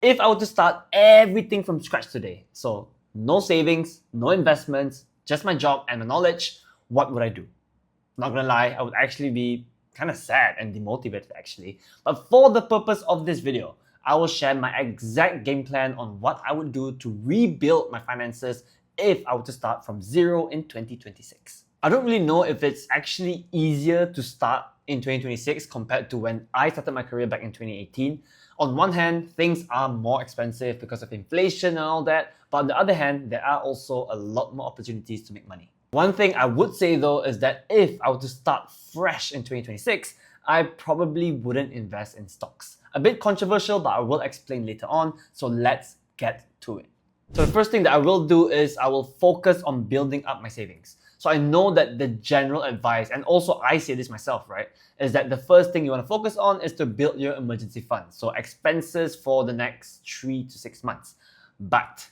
If I were to start everything from scratch today, so no savings, no investments, just my job and my knowledge, what would I do? Not gonna lie, I would actually be kind of sad and demotivated actually. But for the purpose of this video, I will share my exact game plan on what I would do to rebuild my finances if I were to start from zero in 2026. I don't really know if it's actually easier to start in 2026 compared to when I started my career back in 2018. On one hand, things are more expensive because of inflation and all that, but on the other hand, there are also a lot more opportunities to make money. One thing I would say though is that if I were to start fresh in 2026, I probably wouldn't invest in stocks. A bit controversial, but I will explain later on, so let's get to it. So the first thing that I will do is I will focus on building up my savings. So I know that the general advice, and also I say this myself, right, is that the first thing you want to focus on is to build your emergency fund. So expenses for the next 3 to 6 months. But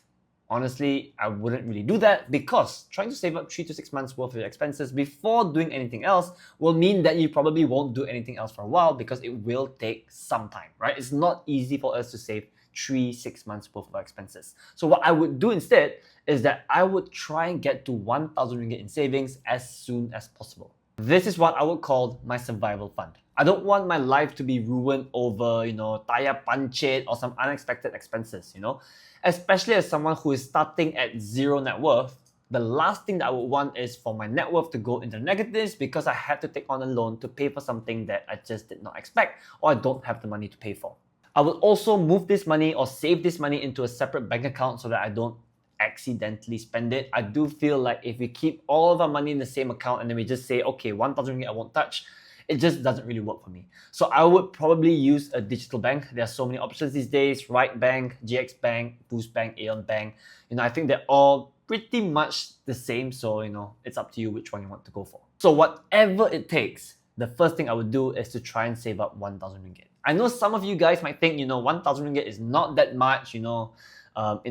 honestly, I wouldn't really do that because trying to save up 3 to 6 months worth of your expenses before doing anything else will mean that you probably won't do anything else for a while because it will take some time, right? It's not easy for us to save 3-6 months worth of our expenses. So what I would do instead is that I would try and get to 1,000 ringgit in savings as soon as possible. This is what I would call my survival fund. I don't want my life to be ruined over, taya pancit or some unexpected expenses, Especially as someone who is starting at zero net worth, the last thing that I would want is for my net worth to go into negatives because I had to take on a loan to pay for something that I just did not expect or I don't have the money to pay for. I will also move this money or save this money into a separate bank account so that I don't accidentally spend it. I do feel like if we keep all of our money in the same account and then we just say, okay, 1,000 ringgit I won't touch, it just doesn't really work for me. So I would probably use a digital bank. There are so many options these days: Right Bank, GX Bank, Boost Bank, Aeon Bank. I think they're all pretty much the same. So, it's up to you which one you want to go for. So whatever it takes, the first thing I would do is to try and save up 1,000 ringgit. I know some of you guys might think, 1,000 ringgit is not that much, in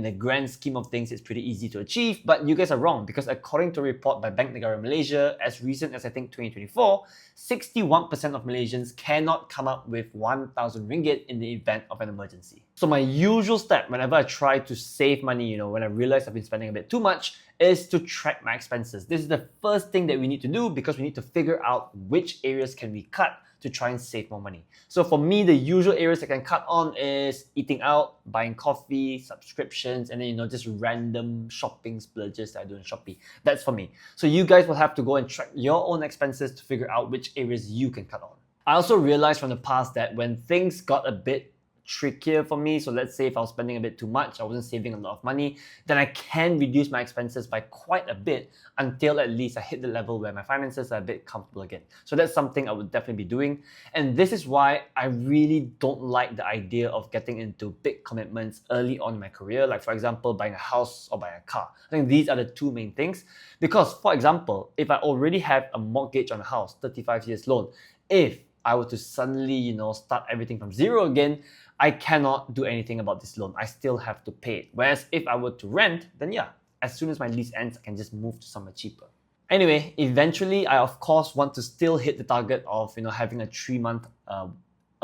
the grand scheme of things, it's pretty easy to achieve, but you guys are wrong because according to a report by Bank Negara Malaysia, as recent as I think 2024, 61% of Malaysians cannot come up with 1,000 ringgit in the event of an emergency. So my usual step whenever I try to save money, when I realize I've been spending a bit too much, is to track my expenses. This is the first thing that we need to do because we need to figure out which areas can we cut to try and save more money. So for me, the usual areas I can cut on is eating out, buying coffee, subscriptions, and then just random shopping splurges that I do on Shopee. That's for me. So you guys will have to go and track your own expenses to figure out which areas you can cut on. I also realized from the past that when things got a bit trickier for me, so let's say if I was spending a bit too much, I wasn't saving a lot of money, then I can reduce my expenses by quite a bit until at least I hit the level where my finances are a bit comfortable again. So that's something I would definitely be doing. And this is why I really don't like the idea of getting into big commitments early on in my career, like for example, buying a house or buying a car. I think these are the two main things. Because for example, if I already have a mortgage on a house, 35 years loan, if I were to suddenly, start everything from zero again, I cannot do anything about this loan. I still have to pay it. Whereas if I were to rent, then yeah, as soon as my lease ends, I can just move to somewhere cheaper. Anyway, eventually, I of course want to still hit the target of having a 3-month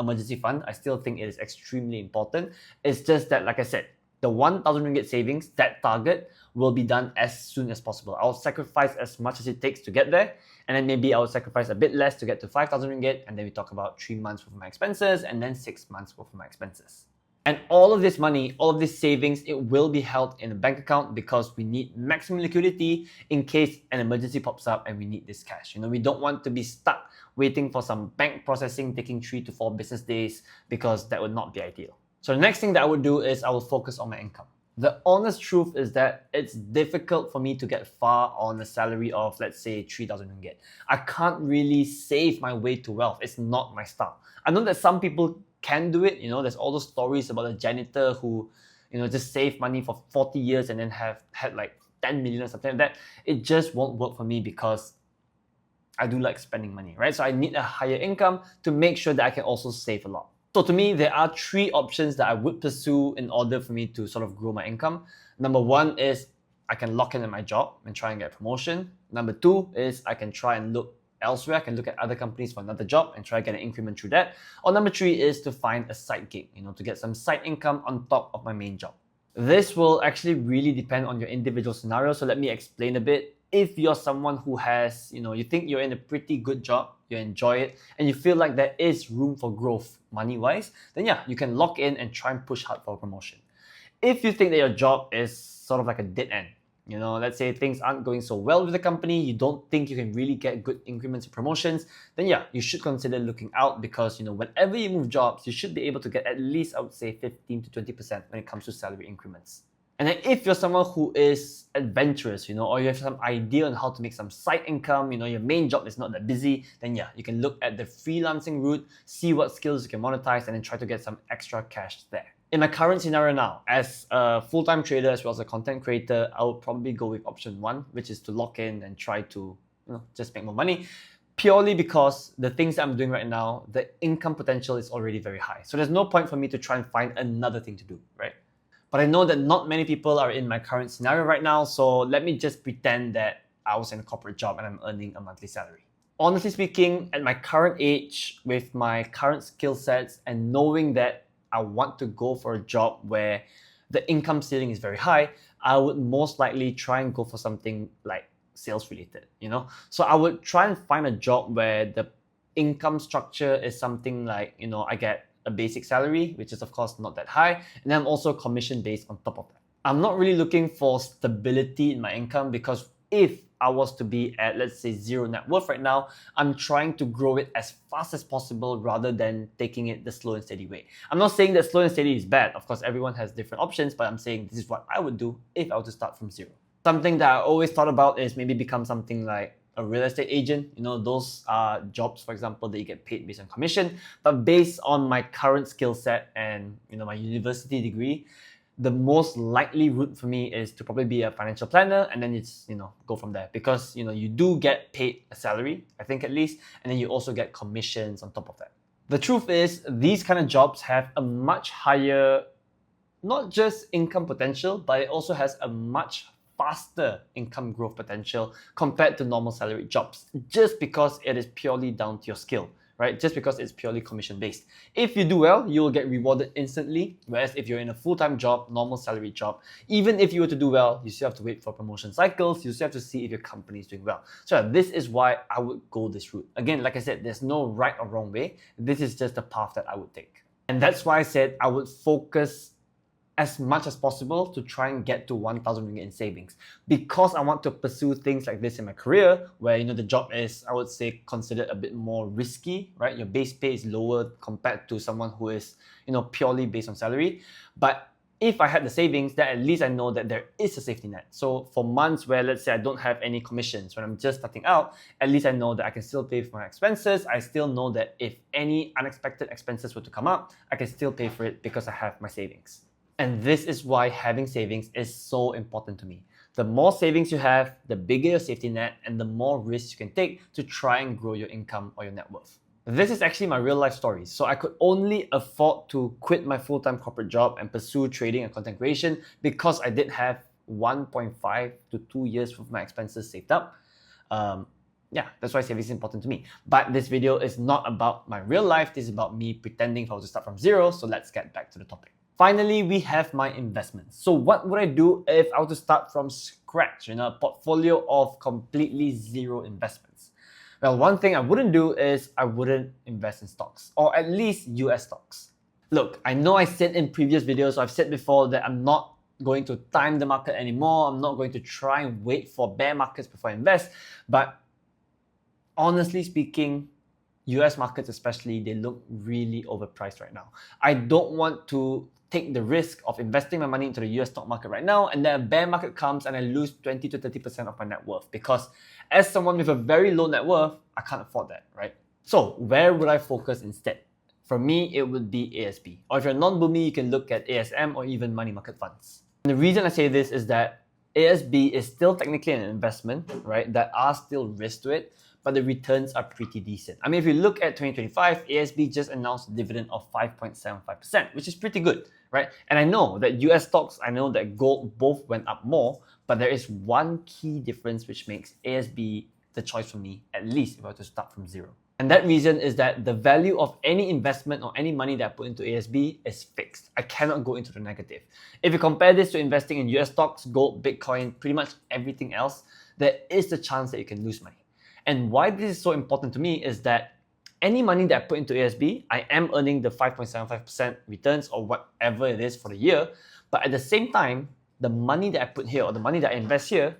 emergency fund. I still think it is extremely important. It's just that, like I said, the 1,000 ringgit savings, that target, will be done as soon as possible. I'll sacrifice as much as it takes to get there, and then maybe I'll sacrifice a bit less to get to 5,000 ringgit, and then we talk about 3 months worth of my expenses, and then 6 months worth of my expenses. And all of this money, all of this savings, it will be held in a bank account because we need maximum liquidity in case an emergency pops up and we need this cash. We don't want to be stuck waiting for some bank processing taking 3 to 4 business days because that would not be ideal. So the next thing that I would do is I will focus on my income. The honest truth is that it's difficult for me to get far on a salary of, let's say, 3,000 ringgit. I can't really save my way to wealth. It's not my style. I know that some people can do it. There's all those stories about a janitor who, just saved money for 40 years and then had like 10 million or something like that. It just won't work for me because I do like spending money, right? So I need a higher income to make sure that I can also save a lot. So to me, there are 3 options that I would pursue in order for me to sort of grow my income. Number 1 is I can lock in at my job and try and get a promotion. Number 2 is I can try and look elsewhere. I can look at other companies for another job and try to get an increment through that. Or number 3 is to find a side gig, to get some side income on top of my main job. This will actually really depend on your individual scenario. So let me explain a bit. If you're someone who has, you think you're in a pretty good job, you enjoy it, and you feel like there is room for growth money-wise, then yeah, you can lock in and try and push hard for a promotion. If you think that your job is sort of like a dead end, let's say things aren't going so well with the company, you don't think you can really get good increments or promotions, then yeah, you should consider looking out because, whenever you move jobs, you should be able to get at least, I would say, 15 to 20% when it comes to salary increments. And then if you're someone who is adventurous, or you have some idea on how to make some side income, your main job is not that busy, then yeah, you can look at the freelancing route, see what skills you can monetize, and then try to get some extra cash there. In my current scenario now, as a full-time trader as well as a content creator, I would probably go with option 1, which is to lock in and try to just make more money, purely because the things that I'm doing right now, the income potential is already very high. So there's no point for me to try and find another thing to do, right? But I know that not many people are in my current scenario right now, so let me just pretend that I was in a corporate job and I'm earning a monthly salary. Honestly speaking, at my current age, with my current skill sets and knowing that I want to go for a job where the income ceiling is very high, I would most likely try and go for something like sales related, So I would try and find a job where the income structure is something like, I get a basic salary, which is of course not that high, and then I'm also commission based on top of that. I'm not really looking for stability in my income because if I was to be at, let's say, 0 net worth right now, I'm trying to grow it as fast as possible rather than taking it the slow and steady way. I'm not saying that slow and steady is bad. Of course, everyone has different options, but I'm saying this is what I would do if I were to start from 0. Something that I always thought about is maybe become something like a real estate agent. Those are jobs, for example, that you get paid based on commission. But based on my current skill set and my university degree, the most likely route for me is to probably be a financial planner and then it's go from there, because you do get paid a salary, I think at least, and then you also get commissions on top of that. The truth is, these kind of jobs have a much higher, not just income potential, but it also has a much faster income growth potential compared to normal salary jobs, just because it is purely down to your skill, right? Just because it's purely commission based. If you do well, you will get rewarded instantly, whereas if you're in a full-time job, normal salary job, even if you were to do well, you still have to wait for promotion cycles, you still have to see if your company is doing well. So this is why I would go this route. Again, like I said, there's no right or wrong way. This is just the path that I would take. And that's why I said I would focus as much as possible to try and get to 1,000 ringgit in savings, because I want to pursue things like this in my career where the job is, I would say, considered a bit more risky, right? Your base pay is lower compared to someone who is purely based on salary. But if I had the savings, then at least I know that there is a safety net. So for months where, let's say, I don't have any commissions, when I'm just starting out, at least I know that I can still pay for my expenses. I still know that if any unexpected expenses were to come up, I can still pay for it because I have my savings. And this is why having savings is so important to me. The more savings you have, the bigger your safety net and the more risks you can take to try and grow your income or your net worth. This is actually my real life story. So I could only afford to quit my full-time corporate job and pursue trading and content creation because I did have 1.5 to 2 years of my expenses saved up. Yeah, that's why savings is important to me. But this video is not about my real life. This is about me pretending if I was to start from 0. So let's get back to the topic. Finally, we have my investments. So what would I do if I were to start from scratch, a portfolio of completely 0 investments? Well, one thing I wouldn't do is I wouldn't invest in stocks, or at least US stocks. Look, I know I said in previous videos, I've said before that I'm not going to time the market anymore. I'm not going to try and wait for bear markets before I invest. But honestly speaking, US markets especially, they look really overpriced right now. I don't want to take the risk of investing my money into the US stock market right now and then a bear market comes and I lose 20 to 30% of my net worth, because as someone with a very low net worth, I can't afford that, right? So where would I focus instead? For me, it would be ASB. Or if you're non-boomy, you can look at ASM or even money market funds. And the reason I say this is that ASB is still technically an investment, right? There are still risks to it, but the returns are pretty decent. I mean, if you look at 2025, ASB just announced a dividend of 5.75%, which is pretty good, right? And I know that US stocks, I know that gold both went up more, but there is one key difference which makes ASB the choice for me, at least if I were to start from zero. And that reason is that the value of any investment or any money that I put into ASB is fixed. I cannot go into the negative. If you compare this to investing in US stocks, gold, Bitcoin, pretty much everything else, there is the chance that you can lose money. And why this is so important to me is that any money that I put into ASB, I am earning the 5.75% returns or whatever it is for the year. But at the same time, the money that I put here or the money that I invest here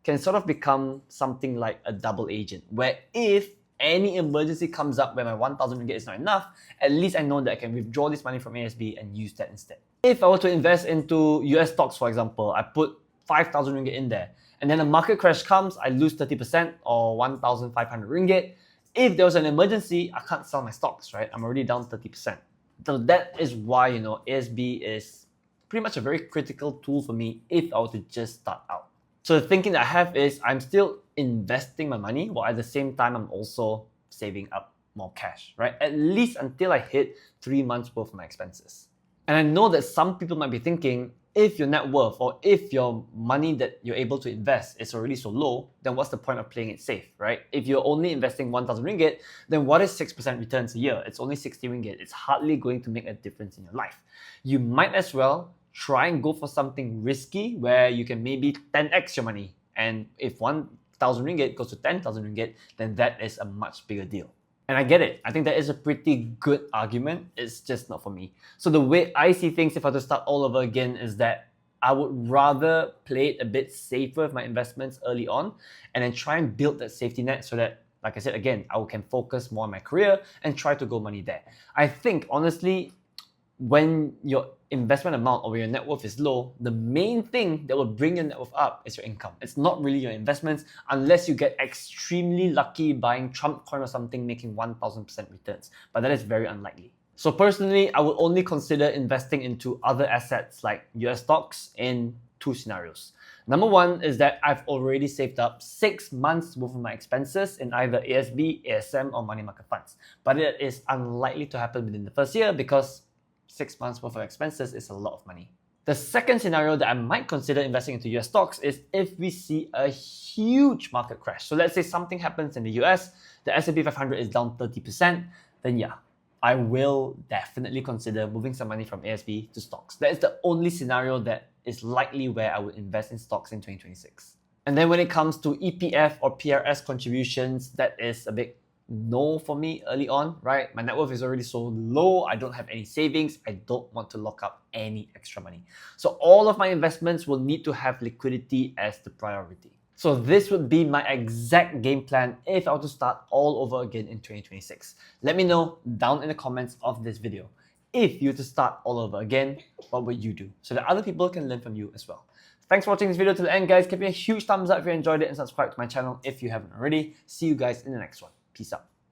can sort of become something like a double agent, where if any emergency comes up where my 1,000 ringgit is not enough, at least I know that I can withdraw this money from ASB and use that instead. If I were to invest into US stocks, for example, I put 5,000 ringgit in there, and then a market crash comes, I lose 30% or 1,500 ringgit. If there was an emergency, I can't sell my stocks, right? I'm already down 30%. So that is why, ASB is pretty much a very critical tool for me if I were to just start out. So the thinking that I have is I'm still investing my money while at the same time I'm also saving up more cash, right? At least until I hit 3 months worth of my expenses. And I know that some people might be thinking, if your net worth or if your money that you're able to invest is already so low, then what's the point of playing it safe, right? If you're only investing 1,000 ringgit, then what is 6% returns a year? It's only 60 ringgit. It's hardly going to make a difference in your life. You might as well try and go for something risky where you can maybe 10x your money. And if 1,000 ringgit goes to 10,000 ringgit, then that is a much bigger deal. And I get it. I think that is a pretty good argument. It's just not for me. So the way I see things, if I were to start all over again, is that I would rather play it a bit safer with my investments early on and then try and build that safety net so that, like I said again, I can focus more on my career and try to grow money there. I think, honestly, when your investment amount or your net worth is low, the main thing that will bring your net worth up is your income. It's not really your investments unless you get extremely lucky buying Trump coin or something making 1,000% returns. But that is very unlikely. So personally, I would only consider investing into other assets like US stocks in 2 scenarios. Number one is that I've already saved up 6 months worth of my expenses in either ASB, ASM or money market funds. But it is unlikely to happen within the first year because 6 months worth of expenses is a lot of money. The second scenario that I might consider investing into US stocks is if we see a huge market crash. So let's say something happens in the US, the S&P 500 is down 30%, then yeah, I will definitely consider moving some money from ASB to stocks. That is the only scenario that is likely where I would invest in stocks in 2026. And then when it comes to EPF or PRS contributions, that is a big no for me early on, right? My net worth is already so low. I don't have any savings. I don't want to lock up any extra money. So all of my investments will need to have liquidity as the priority. So this would be my exact game plan if I were to start all over again in 2026. Let me know down in the comments of this video. If you were to start all over again, what would you do? So that other people can learn from you as well. Thanks for watching this video to the end, guys. Give me a huge thumbs up if you enjoyed it and subscribe to my channel if you haven't already. See you guys in the next one. Peace out.